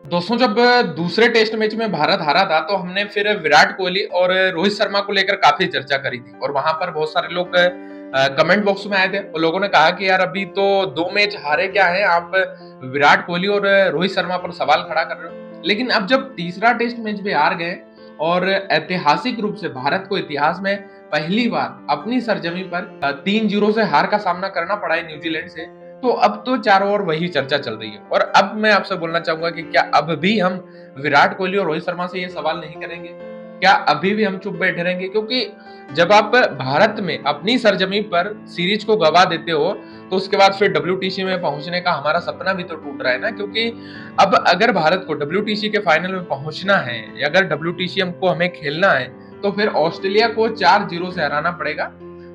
दोस्तों जब दूसरे टेस्ट मैच में भारत हारा था तो हमने फिर विराट कोहली और रोहित शर्मा को लेकर काफी चर्चा करी थी और वहां पर बहुत सारे लोग कमेंट बॉक्स में आए थे और लोगों ने कहा कि यार अभी तो 2 मैच हारे क्या है आप विराट कोहली और रोहित शर्मा पर सवाल खड़ा कर रहे हो। लेकिन अब जब तीसरा टेस्ट मैच भी हार गए और ऐतिहासिक रूप से भारत को इतिहास में पहली बार अपनी सरजमी पर 3-0 से हार का सामना करना पड़ा है न्यूजीलैंड से, तो अब तो चारों ओर वही चर्चा चल रही है। और अब मैं आपसे बोलना चाहूंगा कि क्या अब भी हम विराट कोहली और रोहित शर्मा से ये सवाल नहीं करेंगे? क्या अभी भी हम चुप बैठे रहेंगे? क्योंकि जब आप भारत में अपनी सरजमी पर सीरीज को गवा देते हो तो उसके बाद फिर डब्ल्यूटीसी में पहुंचने का हमारा सपना भी तो टूट रहा है ना। क्योंकि अब अगर भारत को डब्ल्यूटीसी के फाइनल में पहुंचना है या अगर डब्ल्यूटीसी हमको हमें खेलना है तो फिर ऑस्ट्रेलिया को 4-0 से हराना पड़ेगा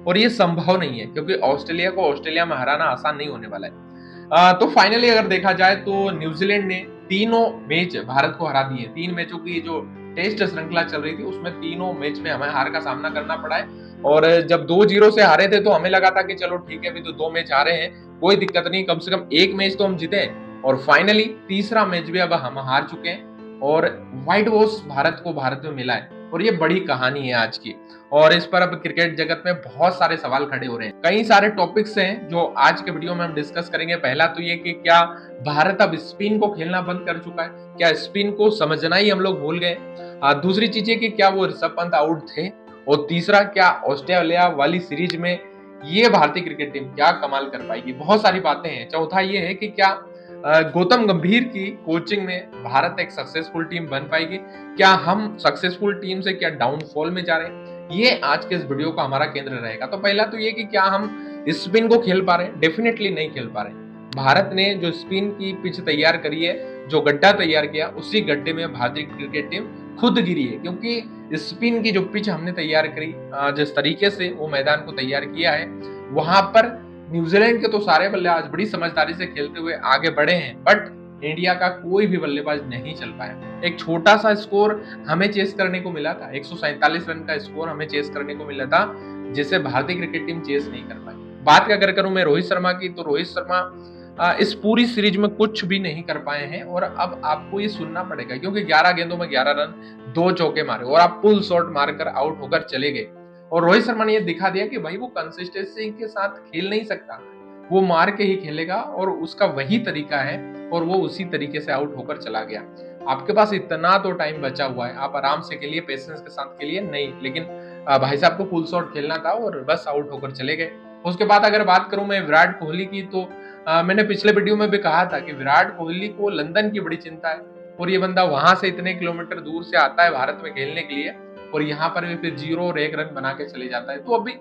और ये संभव नहीं है क्योंकि ऑस्ट्रेलिया को ऑस्ट्रेलिया में हराना आसान नहीं होने वाला है। तो फाइनली अगर देखा जाए तो न्यूजीलैंड ने तीनों मैच भारत को हरा दिए। 3 मैचों की जो टेस्ट श्रृंखला चल रही थी उसमें तीनों मैच में हमें हार का सामना करना पड़ा है। और जब 2-0 से हारे थे तो हमें लगा था कि चलो ठीक है, अभी तो 2 मैच हारे हैं, कोई दिक्कत नहीं, कम से कम एक मैच तो हम जीते। और फाइनली तीसरा मैच भी अब हम हार चुके हैं और व्हाइट वॉश भारत को भारत में मिला है और ये बड़ी कहानी है आज की। और इस पर अब क्रिकेट जगत में बहुत सारे सवाल खड़े हो रहे हैं। कई सारे टॉपिक्स हैं जो आज के वीडियो में हम डिस्कस करेंगे। पहला तो ये कि क्या भारत अब स्पिन को खेलना बंद कर चुका है? क्या स्पिन को समझना ही हम लोग भूल गए? दूसरी चीज ये कि क्या वो ऋषभ पंत आउट थे? और तीसरा, क्या ऑस्ट्रेलिया वाली सीरीज में ये भारतीय क्रिकेट टीम क्या कमाल कर पाएगी? बहुत सारी बातें हैं। चौथा ये है कि क्या गौतम गंभीर की कोचिंग में भारत एक सक्सेसफुल टीम बन पाएगी? क्या हम सक्सेसफुल टीम से क्या डाउनफॉल में जा रहे हैं? ये आज के इस वीडियो का हमारा केंद्र रहेगा। तो पहला तो ये कि क्या हम स्पिन को खेल पा रहे हैं? डेफिनेटली नहीं खेल पा रहे हैं। भारत ने जो स्पिन की पिच तैयार करी है, जो गड्ढा तैयार किया, उसी गड्ढे में भारतीय क्रिकेट टीम खुद गिरी है। क्योंकि स्पिन की जो पिच हमने तैयार करी, जिस तरीके से वो मैदान को तैयार किया है, वहां पर न्यूजीलैंड के तो सारे बल्लेबाज बड़ी समझदारी से खेलते हुए आगे बढ़े हैं, बट इंडिया का कोई भी बल्लेबाज नहीं चल पाया। एक छोटा सा स्कोर हमें चेस करने को मिला था, 147 रन का स्कोर हमें चेस करने को मिला था, जिसे भारतीय क्रिकेट टीम चेस नहीं कर पाई। बात अगर करूं मैं रोहित शर्मा की, तो रोहित शर्मा इस पूरी सीरीज में कुछ भी नहीं कर पाए हैं और अब आपको ये सुनना पड़ेगा क्योंकि 11 गेंदों में 11 रन, 2 चौके मारे और आप पुल शॉट मारकर आउट होकर चले गए। और रोहित शर्मा ने ये दिखा दिया कि भाई वो कंसिस्टेंसी के साथ खेल नहीं सकता, वो मार के ही खेलेगा और उसका वही तरीका है और वो उसी तरीके से आउट होकर चला गया। आपके पास इतना तो टाइम बचा हुआ है, आप आराम से खेलिए, पेशेंस के साथ खेलिए। नहीं, लेकिन भाई साहब को फुल शॉट खेलना था और बस आउट होकर चले गए। उसके बाद अगर बात करूं मैं विराट कोहली की, तो मैंने पिछले वीडियो में भी कहा था कि विराट कोहली को लंदन की बड़ी चिंता है और ये बंदा वहां से इतने किलोमीटर दूर से आता है भारत में खेलने के लिए और यहाँ पर भी फिर 0 और 1 रन बना के चले जाता है। तो अभी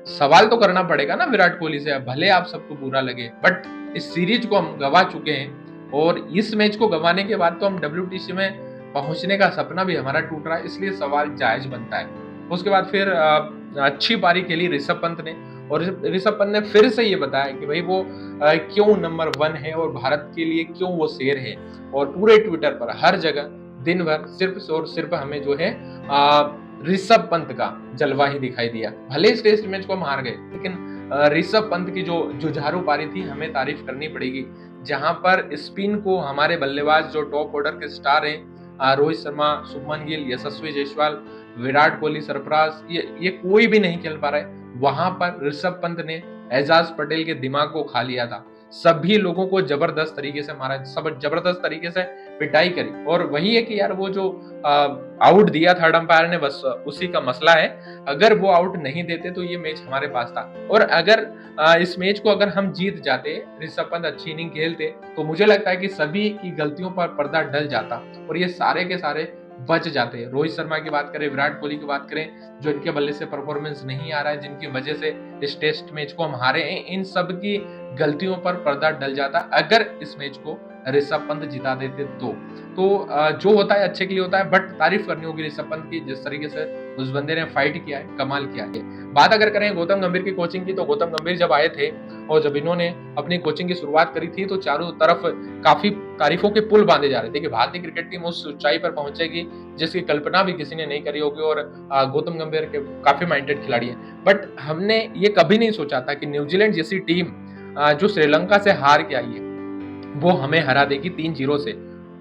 सवाल तो करना पड़ेगा ना विराट कोहली से, भले आप सबको बुरा लगे, बट इस सीरीज को हम गवा चुके हैं और इस मैच को गवाने के बाद तो हम डब्ल्यूटीसी में पहुंचने का सपना भी हमारा टूट रहा है, इसलिए सवाल जायज बनता है। उसके बाद फिर अच्छी पारी खेली ऋषभ पंत ने और ऋषभ पंत ने फिर से ये बताया कि भाई वो क्यों नंबर 1 है और भारत के लिए क्यों वो शेर है। और पूरे ट्विटर पर हर जगह दिन भर सिर्फ और सिर्फ हमें जो है ऋषभ पंत का जलवा ही दिखाई दिया। भले इस टेस्ट मैच को हम हार गए, लेकिन ऋषभ पंत की जो जुझारू पारी थी हमें तारीफ करनी पड़ेगी, जहां पर स्पिन को हमारे बल्लेबाज जो टॉप ऑर्डर के स्टार हैं, रोहित शर्मा, शुभमन गिल, यशस्वी जायसवाल, विराट कोहली, सरफराज, ये कोई भी नहीं खेल पा रहे। वहां पर ऋषभ पंत ने एजाज पटेल के दिमाग को खा लिया था, सभी लोगों को जबरदस्त तरीके से मारा, सब जबरदस्त तरीके से पिटाई करी। और वही है कि यार वो जो आउट दिया थर्ड अंपायर ने, बस उसी का मसला है। अगर वो आउट नहीं देते तो ये मैच हमारे पास था और अगर इस मैच को अगर हम जीत जाते, ऋषभ पंत अच्छी इनिंग खेलते, तो मुझे लगता है कि सभी की गलतियों पर पर्दा डल जाता और ये सारे के सारे बच जाते। रोहित शर्मा की बात करें, विराट कोहली की बात करें, जो इनके बल्ले से परफॉर्मेंस नहीं आ रहा है, जिनकी वजह से इस टेस्ट मैच को हम हारे हैं, इन सब की गलतियों पर पर्दा डल जाता अगर इस मैच को ऋषभ पंत जिता देते तो जो होता है अच्छे के लिए होता है। बट तारीफ करनी होगी ऋषभ पंत की, जिस तरीके से उस बंदे ने फाइट किया है, कमाल किया है। बात अगर करें गौतम गंभीर की कोचिंग की, तो गौतम गंभीर जब आए थे और जब इन्होंने अपनी कोचिंग की शुरुआत करी थी तो चारों तरफ काफी तारीफों के पुल बांधे जा रहे थे कि भारतीय क्रिकेट टीम उस ऊंचाई पर पहुंचेगी जिसकी कल्पना भी किसी ने नहीं करी होगी और गौतम गंभीर के काफी माइंडेड खिलाड़ी है। बट हमने ये कभी नहीं सोचा था कि न्यूजीलैंड जैसी टीम जो श्रीलंका से हार के आई है वो हमें हरा देगी 3-0 से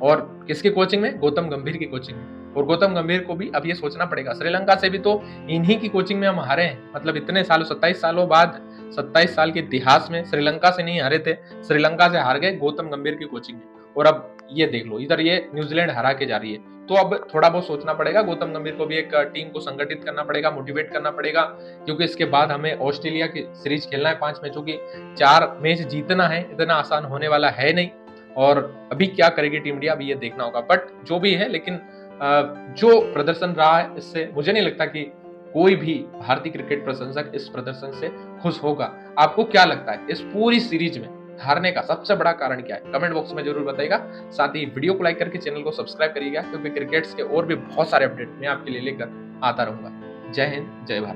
और किसकी कोचिंग में? गौतम गंभीर की कोचिंग में। और गौतम गंभीर को भी अब ये सोचना पड़ेगा, श्रीलंका से भी तो इन्हीं की कोचिंग में हम हारे हैं। मतलब इतने सालों, 27 सालों बाद, 27 साल के इतिहास में श्रीलंका से नहीं हारे थे, श्रीलंका से हार गए गौतम गंभीर की कोचिंग में। और अब ये देख लो, इधर ये न्यूजीलैंड हरा के जा रही है। तो अब थोड़ा बहुत सोचना पड़ेगा, गौतम गंभीर को भी एक टीम को संगठित करना पड़ेगा, मोटिवेट करना पड़ेगा, क्योंकि इसके बाद हमें ऑस्ट्रेलिया की सीरीज खेलना है 5 मैचों की, 4 मैच जीतना है, इतना आसान होने वाला है नहीं। और अभी क्या करेगी टीम इंडिया, अभी ये देखना होगा। बट जो भी है, लेकिन जो प्रदर्शन रहा है, इससे मुझे नहीं लगता कि कोई भी भारतीय क्रिकेट प्रशंसक इस प्रदर्शन से खुश होगा। आपको क्या लगता है, इस पूरी सीरीज में हारने का सबसे बड़ा कारण क्या है? कमेंट बॉक्स में जरूर बताइएगा। साथ ही वीडियो को लाइक करके चैनल को सब्सक्राइब करिएगा, क्योंकि क्रिकेट्स के और भी बहुत सारे अपडेट मैं आपके लिए लेकर आता रहूंगा। जय हिंद, जय भारत।